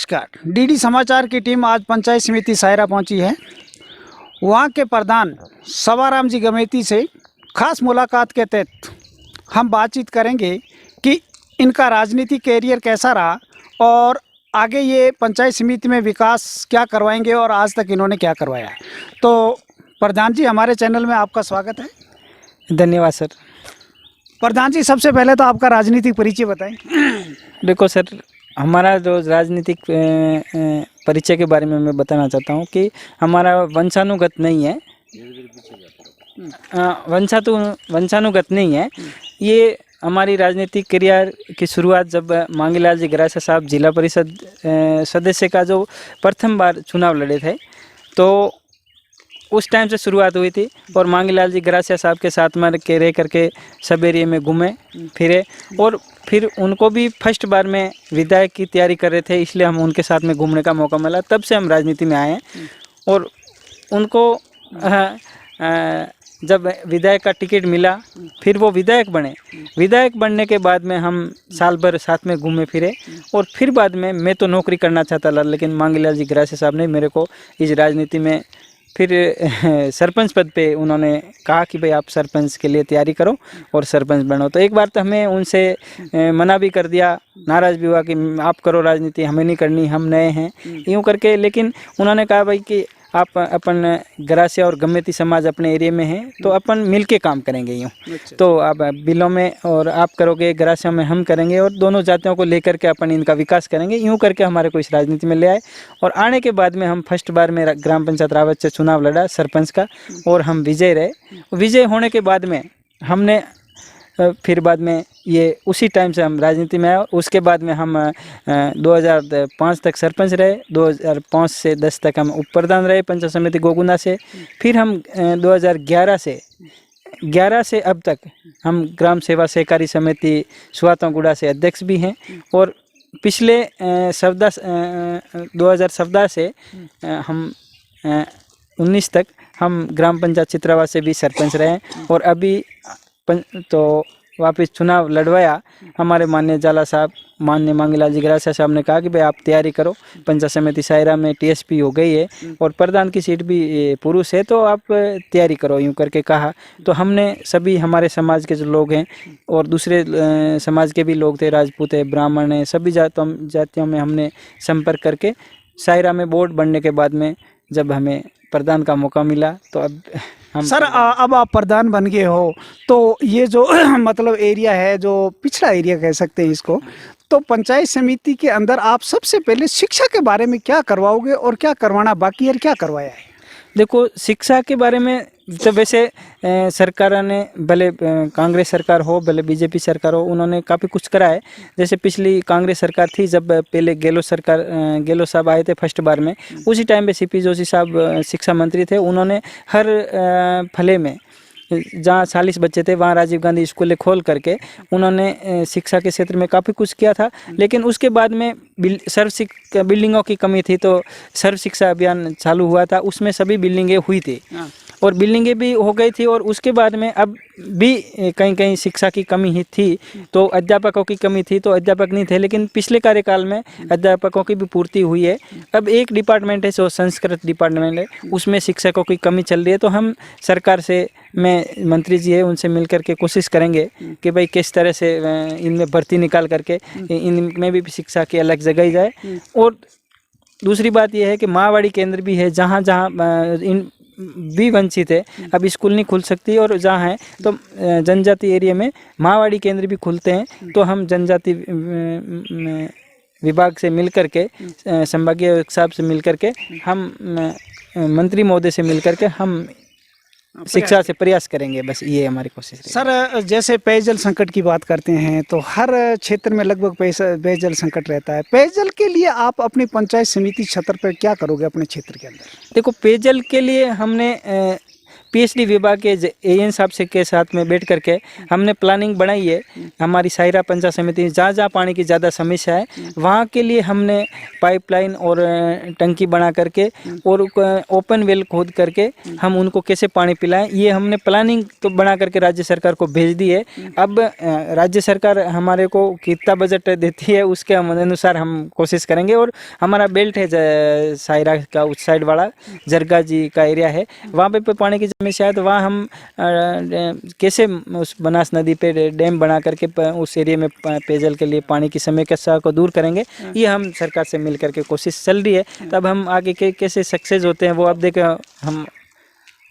नमस्कार। डीडी समाचार की टीम आज पंचायत समिति सायरा पहुंची है। वहां के प्रधान सवाराम जी गमेती से खास मुलाकात के तहत हम बातचीत करेंगे कि इनका राजनीतिक कैरियर कैसा रहा और आगे ये पंचायत समिति में विकास क्या करवाएंगे और आज तक इन्होंने क्या करवाया है। तो प्रधान जी, हमारे चैनल में आपका स्वागत है। धन्यवाद सर। प्रधान जी, सबसे पहले तो आपका राजनीतिक परिचय बताएं। देखो सर, हमारा जो राजनीतिक परिचय के बारे में मैं बताना चाहता हूँ कि हमारा वंशानुगत नहीं है। वंशानुगत नहीं है। ये हमारी राजनीतिक करियर की शुरुआत जब मांगीलाल जी गरासिया साहब जिला परिषद सदस्य का जो प्रथम बार चुनाव लड़े थे, तो उस टाइम से शुरुआत हुई थी। और मांगीलाल जी गरासिया साहब के साथ में रह करके सब एरिया में घूमे फिरे, और फिर उनको भी फर्स्ट बार में विधायक की तैयारी कर रहे थे, इसलिए हम उनके साथ में घूमने का मौका मिला। तब से हम राजनीति में आए हैं। और उनको जब विधायक का टिकट मिला, फिर वो विधायक बने। विधायक बनने के बाद में हम साल भर साथ में घूमे फिरे, और फिर बाद में मैं तो नौकरी करना चाहता था, लेकिन मांगीलाल जी गरासिया साहब ने मेरे को इस राजनीति में फिर सरपंच पद पे उन्होंने कहा कि भाई आप सरपंच के लिए तैयारी करो और सरपंच बनो। तो एक बार तो हमें उनसे मना भी कर दिया, नाराज़ भी हुआ कि आप करो राजनीति, हमें नहीं करनी, हम नए हैं, यूँ करके। लेकिन उन्होंने कहा भाई कि आप अपन गरासिया और गमेती समाज अपने एरिया में हैं, तो अपन मिल के काम करेंगे यूँ। तो अब बिलों में और आप करोगे, गरासिया में हम करेंगे, और दोनों जातियों को लेकर के अपन इनका विकास करेंगे। यूँ करके हमारे को इस राजनीति में ले आए। और आने के बाद में हम फर्स्ट बार में ग्राम पंचायत रावत से चुनाव लड़ा सरपंच का, और हम विजय रहे। विजय होने के बाद में हमने फिर बाद में ये उसी टाइम से हम राजनीति में आए। उसके बाद में हम 2005 तक सरपंच रहे, 2005 से 10 तक हम उप प्रधान रहे पंचायत समिति गोगुना से। फिर हम 2011 से अब तक हम ग्राम सेवा सहकारी समिति सुहातोंगुड़ा से अध्यक्ष भी हैं। और पिछले 2014 से हम 19 तक हम ग्राम पंचायत चित्रावा से भी सरपंच रहे। और अभी तो वापस चुनाव लड़वाया। हमारे माननीय जाला साहब, माननीय मांगीलाल जी गरासिया साहब ने कहा कि भाई आप तैयारी करो, पंचायत समिति सायरा में टीएसपी हो गई है और प्रधान की सीट भी पुरुष है, तो आप तैयारी करो, यूँ करके कहा। तो हमने सभी, हमारे समाज के जो लोग हैं और दूसरे समाज के भी लोग थे, राजपूत है, ब्राह्मण है, सभी जातियों में हमने संपर्क करके सायरा में बोर्ड बनने के बाद में जब हमें प्रधान का मौका मिला, तो अब सर अब आप प्रधान बन गए हो, तो ये जो मतलब एरिया है, जो पिछड़ा एरिया कह सकते हैं इसको, तो पंचायत समिति के अंदर आप सबसे पहले शिक्षा के बारे में क्या करवाओगे और क्या करवाना बाकी है और क्या करवाया है? देखो, शिक्षा के बारे में तो वैसे सरकार ने, भले कांग्रेस सरकार हो भले बीजेपी सरकार हो, उन्होंने काफ़ी कुछ करा है। जैसे पिछली कांग्रेस सरकार थी, जब पहले गेलो साहब आए थे फर्स्ट बार में, उसी टाइम पे सीपी जोशी साहब शिक्षा मंत्री थे। उन्होंने हर फले में जहाँ 40 बच्चे थे, वहाँ राजीव गांधी स्कूलें खोल करके उन्होंने शिक्षा के क्षेत्र में काफ़ी कुछ किया था। लेकिन उसके बाद में बिल्डिंगों की कमी थी, तो सर्व शिक्षा अभियान चालू हुआ था, उसमें सभी बिल्डिंगें हुई थी और बिल्डिंगें भी हो गई थी। और उसके बाद में अब भी कहीं कहीं शिक्षा की कमी ही थी, तो अध्यापकों की कमी थी, तो अध्यापक नहीं थे। लेकिन पिछले कार्यकाल में अध्यापकों की भी पूर्ति हुई है। अब एक डिपार्टमेंट है जो संस्कृत डिपार्टमेंट है, उसमें शिक्षकों की कमी चल रही है। तो हम सरकार से, मैं मंत्री जी है उनसे मिल करके कोशिश करेंगे कि भाई किस तरह से इनमें भर्ती निकाल करके इनमें भी शिक्षा की अलग जगह जाए। और दूसरी बात यह है कि माहवाड़ी केंद्र भी है, जहाँ जहाँ इन भी वंचित है, अब स्कूल नहीं खुल सकती, और जहाँ है तो जनजाति एरिया में माहवाड़ी केंद्र भी खुलते हैं। तो हम जनजाति विभाग से मिलकर के, संभागीय साहब से मिलकर के, हम मंत्री महोदय से मिलकर के हम शिक्षा से प्रयास करेंगे। बस ये हमारी कोशिश है। सर, जैसे पेयजल संकट की बात करते हैं, तो हर क्षेत्र में लगभग पेयजल संकट रहता है। पेयजल के लिए आप अपनी पंचायत समिति क्षेत्र पर क्या करोगे अपने क्षेत्र के अंदर? देखो, पेयजल के लिए हमने पीएचडी विभाग के एएन साहब से के साथ में बैठ करके हमने प्लानिंग बनाई है। हमारी सायरा पंचायत समिति में जहाँ जहाँ पानी की ज़्यादा समस्या है वहाँ के लिए हमने पाइपलाइन और टंकी बना करके और ओपन वेल खोद करके हम उनको कैसे पानी पिलाएं, ये हमने प्लानिंग तो बना करके राज्य सरकार को भेज दी है। अब राज्य सरकार हमारे को कितना बजट देती है उसके अनुसार हम कोशिश करेंगे। और हमारा बेल्ट है सायरा का उस साइड वाला जरगा जी का एरिया है, वहाँ पे पानी की समस्या है, तो वहाँ हम कैसे उस बनास नदी पे डैम बना करके उस एरिया में पेयजल के लिए पानी की समस्या को दूर करेंगे, ये हम सरकार से मिल करके कोशिश चल रही है। तब हम आगे के कैसे सक्सेस होते हैं वो अब देखें हम।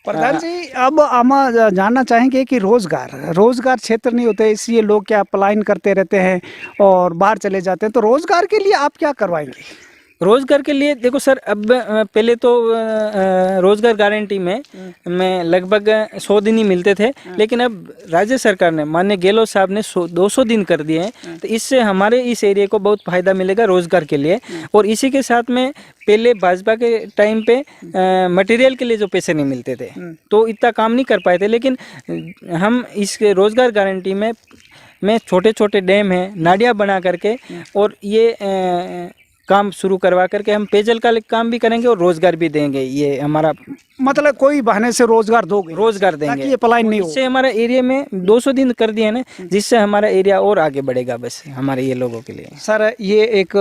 प्रधान जी, अब हम जानना चाहेंगे कि रोजगार क्षेत्र नहीं होते, इसलिए लोग क्या पलायन करते रहते हैं और बाहर चले जाते हैं, तो रोजगार के लिए आप क्या करवाएंगे? रोजगार के लिए देखो सर, अब पहले तो रोजगार गारंटी में लगभग 100 दिन ही मिलते थे, लेकिन अब राज्य सरकार ने माननीय गहलोत साहब ने 200 दिन कर दिए हैं, तो इससे हमारे इस एरिया को बहुत फायदा मिलेगा रोजगार के लिए। और इसी के साथ में पहले भाजपा के टाइम पे मटेरियल के लिए जो पैसे नहीं मिलते थे तो इतना काम नहीं कर पाए थे, लेकिन हम इस रोजगार गारंटी में छोटे छोटे डैम हैं, नालियाँ बना करके और ये काम शुरू करवा करके हम पेयजल का काम भी करेंगे और रोजगार भी देंगे। ये हमारा मतलब कोई बहाने से रोजगार देंगे ताकि ये पलायन नहीं हो। इससे हमारा एरिया में 200 दिन कर दिए ना, जिससे हमारा एरिया और आगे बढ़ेगा बस हमारे ये लोगों के लिए। सर, ये एक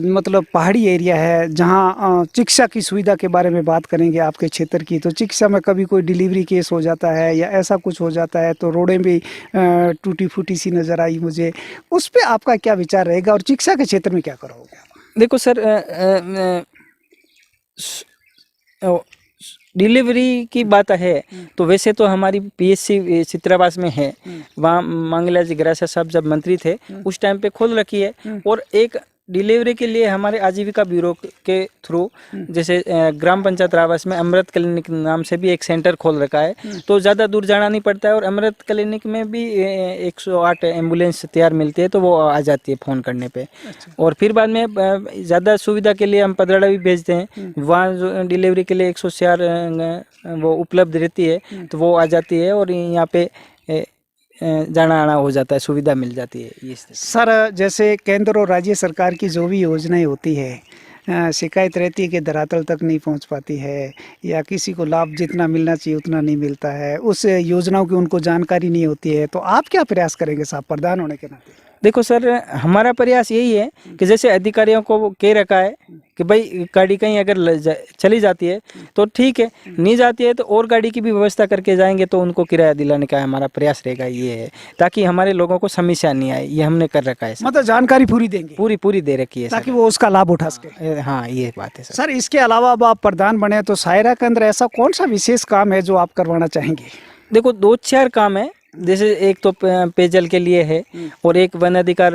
मतलब पहाड़ी एरिया है जहाँ चिकित्सा की सुविधा के बारे में बात करेंगे आपके क्षेत्र की, तो चिकित्सा में कभी कोई डिलीवरी केस हो जाता है या ऐसा कुछ हो जाता है तो रोडें भी टूटी फूटी सी नज़र आई मुझे, उस पर आपका क्या विचार रहेगा और चिकित्सा के क्षेत्र में क्या करोगे? देखो सर, डिलीवरी की बात है तो वैसे तो हमारी पीएचसी चित्रावास में है, वहाँ मंगला जी गरासिया साहब जब मंत्री थे उस टाइम पे खोल रखी है। और एक डिलीवरी के लिए हमारे आजीविका ब्यूरो के थ्रू जैसे ग्राम पंचायत रावस में अमृत क्लिनिक नाम से भी एक सेंटर खोल रखा है, तो ज़्यादा दूर जाना नहीं पड़ता है। और अमृत क्लिनिक में भी 108 एम्बुलेंस तैयार मिलती है, तो वो आ जाती है फ़ोन करने पे। और फिर बाद में ज़्यादा सुविधा के लिए हम पदराड़ा भी भेजते हैं, वहाँ डिलीवरी के लिए 104 वो उपलब्ध रहती है, तो वो आ जाती है और यहाँ पे जाना आना हो जाता है, सुविधा मिल जाती है। सर, जैसे केंद्र और राज्य सरकार की जो भी योजनाएं होती है शिकायत रहती है कि धरातल तक नहीं पहुंच पाती है या किसी को लाभ जितना मिलना चाहिए उतना नहीं मिलता है, उस योजनाओं की उनको जानकारी नहीं होती है, तो आप क्या प्रयास करेंगे साहब प्रधान होने के नाते? देखो सर, हमारा प्रयास यही है कि जैसे अधिकारियों को कह रखा है कि भाई गाड़ी कहीं अगर चली जाती है तो ठीक है, नहीं जाती है तो और गाड़ी की भी व्यवस्था करके जाएंगे, तो उनको किराया दिलाने का हमारा प्रयास रहेगा। ये है ताकि हमारे लोगों को समस्या नहीं आए, ये हमने कर रखा है। मतलब जानकारी पूरी देंगे, पूरी दे रखी है ताकि वो उसका लाभ उठा सके। हाँ, ये बात है सर। सर, इसके अलावा अब आप प्रधान बने तो सायरा के अंदर ऐसा कौन सा विशेष काम है जो आप करवाना चाहेंगे? देखो, 2-4 काम है, जैसे एक तो पेयजल के लिए है और एक वन अधिकार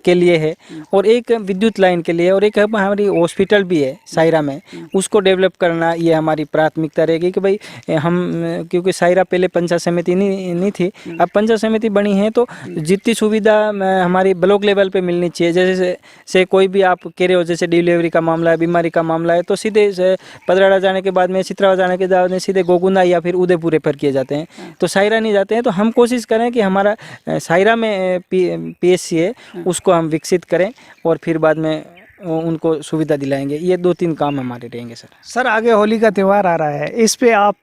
के लिए है और एक विद्युत लाइन के लिए और एक हमारी हॉस्पिटल भी है सायरा में, उसको डेवलप करना ये हमारी प्राथमिकता रहेगी। कि भाई हम, क्योंकि सायरा पहले पंचायत समिति नहीं थी, अब पंचायत समिति बनी है तो जितनी सुविधा हमारी ब्लॉक लेवल पे मिलनी चाहिए। जैसे से कोई भी आप कह रहे हो, जैसे डिलीवरी का मामला है, बीमारी का मामला है, तो सीधे पदराड़ा जाने के बाद में, चित्रावा जाने के बाद में सीधे गोगुंदा या फिर उदयपुर रेफर किए जाते हैं, तो सायरा नहीं जाते हैं। तो हम कोशिश करें कि हमारा सायरा में PSC है उसको हम विकसित करें और फिर बाद में उनको सुविधा दिलाएंगे। ये 2-3 काम हमारे रहेंगे सर। सर, आगे होली का त्यौहार आ रहा है, इस पे आप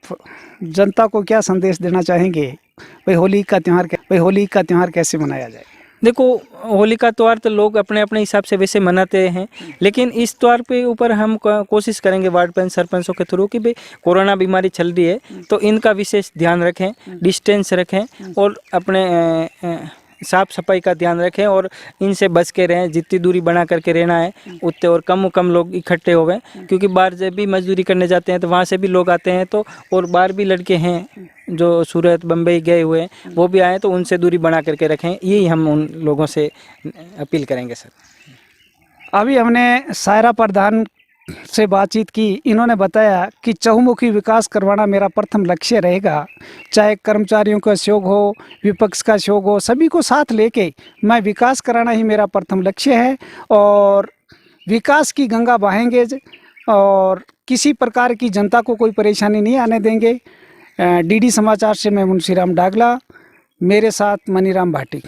जनता को क्या संदेश देना चाहेंगे? भाई होली का त्यौहार कैसे मनाया जाए? देखो, होली का त्यौहार तो लोग अपने अपने हिसाब से वैसे मनाते हैं, लेकिन इस त्यौहार पे ऊपर हम कोशिश करेंगे वार्ड पंच सरपंचों के थ्रू कि भाई कोरोना बीमारी चल रही है तो इनका विशेष ध्यान रखें, डिस्टेंस रखें और अपने साफ सफाई का ध्यान रखें और इनसे बच के रहें। जितनी दूरी बना करके रहना है उतने और कम लोग इकट्ठे हो गए, क्योंकि बाहर जब भी मजदूरी करने जाते हैं तो वहाँ से भी लोग आते हैं, तो और बाहर भी लड़के हैं जो सूरत बम्बई गए हुए हैं वो भी आए, तो उनसे दूरी बना करके रखें। यही हम उन लोगों से अपील करेंगे सर। अभी हमने सायरा प्रधान से बातचीत की, इन्होंने बताया कि चहुमुखी विकास करवाना मेरा प्रथम लक्ष्य रहेगा, चाहे कर्मचारियों का सहयोग हो, विपक्ष का सहयोग हो, सभी को साथ लेके मैं विकास कराना ही मेरा प्रथम लक्ष्य है और विकास की गंगा बहाएंगे और किसी प्रकार की जनता को कोई परेशानी नहीं आने देंगे। डीडी समाचार से मैं मुंशीराम डागला, मेरे साथ मनीराम भाटी।